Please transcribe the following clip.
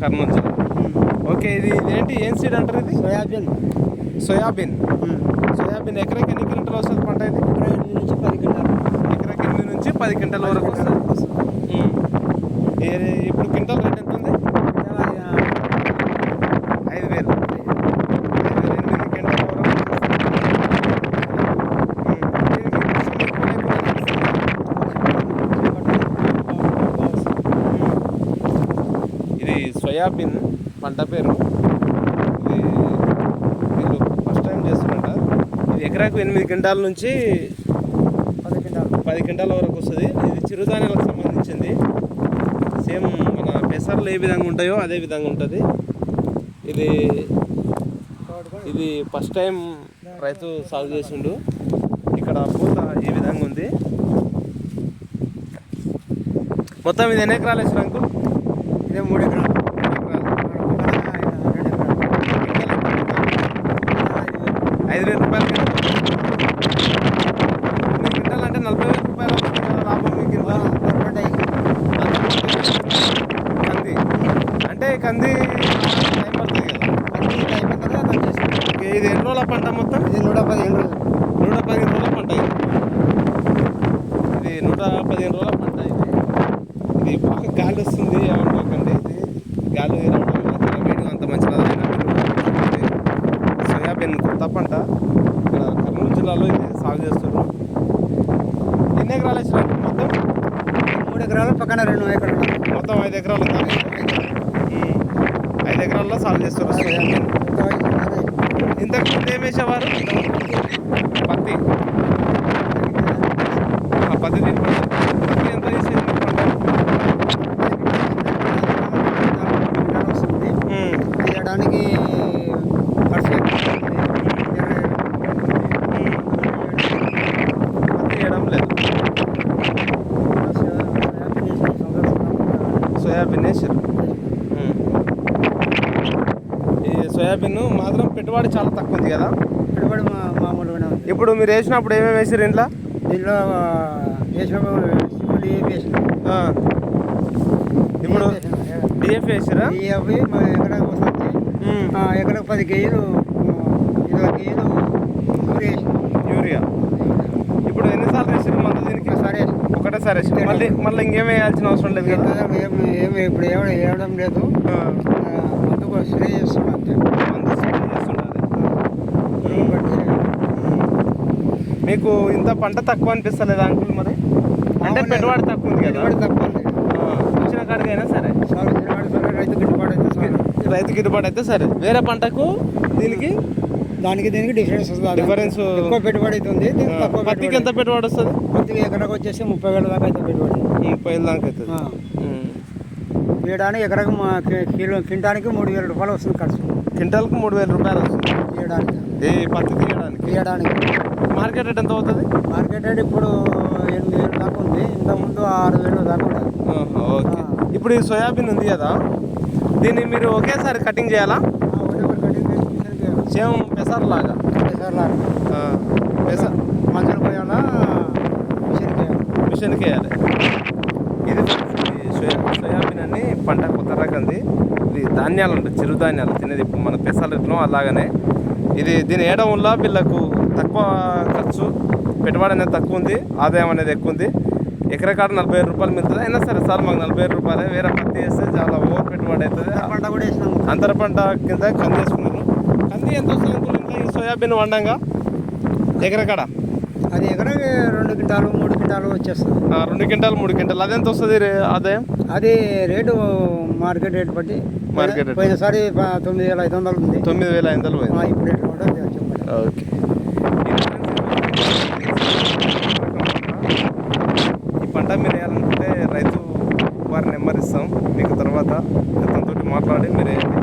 కర్నూలు జిల్లా. ఓకే, ఇదేంటి ఏం సీడ్ అంటారు? ఇది సోయాబీన్. సోయాబీన్. సోయాబీన్ ఎకరాకి ఎన్ని క్వింటాలు వస్తుంది పంట? ఇది 8 నుంచి 10 క్వింటాలు. ఎకరాకి 8 నుంచి 10 క్వింటాల వరకు వస్తుంది. ఇప్పుడు క్వింటాల్ రేట్ ఎంత ఉంది? 5,000. 8 క్వింటాల వరకు. ఇది సోయాబీన్ పంట పేరు. ఇది వీళ్ళు ఫస్ట్ టైం చేస్తున్నట. ఇది ఎకరాకు 8 క్వింటాల నుంచి 10 క్వింటాల వరకు వస్తుంది. ఇది చిరుధాన్యాలకు సంబంధించింది. సేమ్ మన పెసర్లు ఏ విధంగా ఉంటాయో అదే విధంగా ఉంటుంది. ఇది ఫస్ట్ టైం రైతు సాగు చేసిండు. ఇక్కడ పూత ఈ విధంగా ఉంది. మొత్తం ఇది ఎన్ని ఎకరాలు వేసారు అంకుల్? ఇదే 3 ఎకరాలు. 5,000 రూపాయలు. 8 క్వింటాలు అంటే 40,000 రూపాయలు లాభం మీకు. కంది అంటే కంది టైం పడుతుంది కదా. ఇది ఎన్ని రోజుల పంట మొత్తం? ఇది 115 రోజులు. 115 రోజుల పంట. ఇది 115 రోజుల పంట. ఇది బాగా గాలి వస్తుంది ఏమనుకోకండి. ఇది గాలి రావడం వల్ల వీడియో అంత మంచిగా సోయాబీన్ కొత్త పంట. ఇక్కడ కర్నూలు జిల్లాలో ఇది సాగు చేస్తున్నారు. ఎన్ని ఎకరాలు వేసినట్టు మొత్తం? 3 ఎకరాలు పక్కన 2 ఎకరాలు. మొత్తం 5 ఎకరాలు ఉందా? 5 ఎకరాల్లో సాగు చేస్తారు సోయాబీన్. ఇంతకు ముందు ఏం వేసేవారు? పత్తి. పత్తి ఎంత వేసేది పంట? తీయడానికి పత్తి వేయడం లేదు. సోయాబీన్ వేసారు. ఈ సోయాబీన్ మాత్రం పెట్టుబడి చాలా తక్కువ ఉంది కదా. పెట్టుబడి మామూలుగానే ఉంది. ఇప్పుడు మీరు వేసినప్పుడు ఏమేమి వేసారు ఇంట్లో? దీంట్లో వేసినప్పుడు ఇప్పుడు డిఎఫ్ వేసారా? డిఎఫ్ ఎకరాకు వస్తుంది. ఎకరాకు 10 కేజీలు 20 కేజీలు యూరియా. ఇప్పుడు ఎన్నిసార్లు వేసారు మందు దీనికి? ఒకటేసారి వేసారు. మళ్ళీ ఇంకేం వేయాల్సిన అవసరం లేదు కదా. ఏమి ఇప్పుడు వేయడం లేదు. మందు కూడా స్ప్రే చేస్తున్నాం అంతే. మందు స్ప్రే చేస్తుండాలి. మీకు ఇంత పంట తక్కువ అనిపిస్తలేదా అంకుల్? మరి అంటే పెట్టుబడి తక్కువ ఉంది కదా. తక్కువ ఉంది. వచ్చిన కాడికైనా సరే రైతు గిట్టుబాటు అయితే సరే. వేరే పంటకు దానికి దీనికి డిఫరెన్స్ ఎక్కువ పెట్టుబడి అవుతుంది. పత్తికి ఎంత పెట్టుబడి వస్తుంది? పత్తికి ఎకరకు వచ్చేసి 30,000 దాకా అయితే పెట్టుబడి. 30,000 దాకా అవుతుంది. తీయడానికి ఎకరకు క్వింటానికి 3,000 రూపాయలు వస్తుంది ఖర్చు. క్వింటాల్కి 3,000 రూపాయలు వస్తుంది తీయడానికి. పత్తి తీయడానికి మార్కెట్ రేట్ ఎంత అవుతుంది? మార్కెట్ రేట్ ఇప్పుడు 8,000 దాకా ఉంది. ఇంతకుముందు 6,000 దాకా ఉంటుంది. ఓకే. ఇప్పుడు ఈ సోయాబీన్ ఉంది కదా, దీన్ని మీరు ఒకేసారి కటింగ్ చేయాలా? సేమ్ పెసర్ లాగా మధ్యలో పోయాలా మిషన్కి వేయాలి. ఇది సోయాబీన్ అని పంట కొత్త రకంది. ఇది ధాన్యాలు ఉంటాయి, చిరుధాన్యాలు తినేది. ఇప్పుడు మన పెసలు ఎట్లా అలాగనే దీని వేయడం వల్ల వీళ్ళకు తక్కువ ఖర్చు, పెట్టుబడి అనేది తక్కువ ఉంది, ఆదాయం అనేది ఎక్కువ ఉంది. ఎకరకాడ 40,000 రూపాయలు మిగులుతుంది. అయినా సరే సార్ మాకు 40,000 రూపాయలు. వేరే పత్తి వేస్తే చాలా ఓవర్ పెట్టుబడి అవుతుంది. పంట కూడా వేసినాము. అంతర పంట కింద కంది వేసుకున్నాను. కంది ఎంత వస్తుంది అనుకుంటే ఈ సోయాబీన్ వండంగా ఎకరకాడ? అది ఎకరాకి 2 క్వింటాలు 3 క్వింటాలు వచ్చేస్తుంది. 2 క్వింటాలు 3 క్వింటాలు. అదెంత వస్తుంది ఆదాయం? అది రేటు మార్కెట్ రేటు బట్టి. పోయినసారి 9,500 ఉంది. 9,500 పోయింది. ఇప్పుడు రేటు ఉంటుంది. ఓకే. ఈ పంట మీరు వేయాలనుకుంటే రైతు వారి నెంబర్ ఇస్తాం మీకు. తర్వాత అతనితో మాట్లాడి మీరు వేయండి.